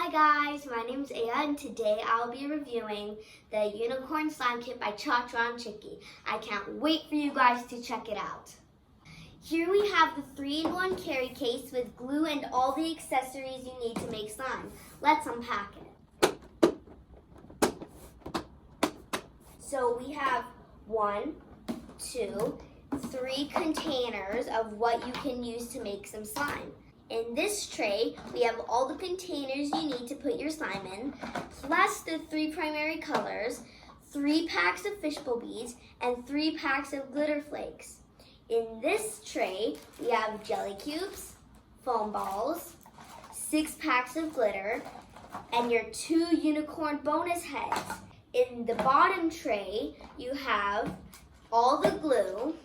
Hi guys, my name is Ayah and today I'll be reviewing the Unicorn Slime Kit by ChaCha&Chicky. I can't wait for you guys to check it out. Here we have the 3-in-1 carry case with glue and all the accessories you need to make slime. Let's unpack it. So we have 1, 2, 3 containers of what you can use to make some slime. In this tray, we have all the containers you need to put your slime in, plus the 3 primary colors, 3 packs of fishbowl beads, and 3 packs of glitter flakes. In this tray, we have jelly cubes, foam balls, 6 packs of glitter, and your 2 unicorn bonus heads. In the bottom tray, you have all the glue,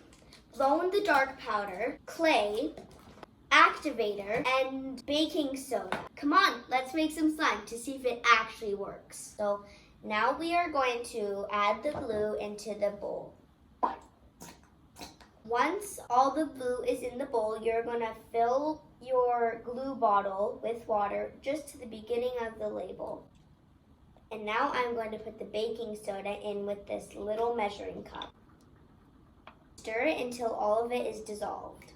glow-in-the-dark powder, clay, activator, and baking soda. Come on, let's make some slime to see if it actually works. So now we are going to add the glue into the bowl. Once all the glue is in the bowl, you're going to fill your glue bottle with water just to the beginning of the label. And now I'm going to put the baking soda in with this little measuring cup. Stir it until all of it is dissolved.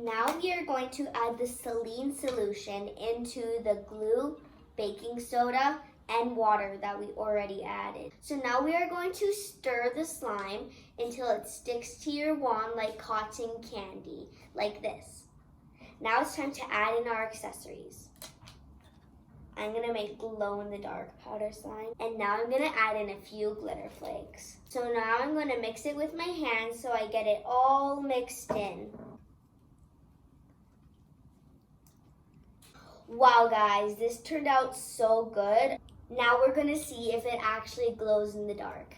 Now we are going to add the saline solution into the glue, baking soda, and water that we already added. So now we are going to stir the slime until it sticks to your wand like cotton candy, like this. Now it's time to add in our accessories. I'm gonna make glow-in-the-dark powder slime, and now I'm gonna add in a few glitter flakes. So now I'm gonna mix it with my hands so I get it all mixed in. Wow guys, this turned out so good. Now we're gonna see if it actually glows in the dark.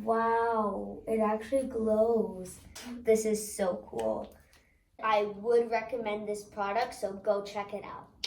Wow, it actually glows. This is so cool. I would recommend this product, so go check it out.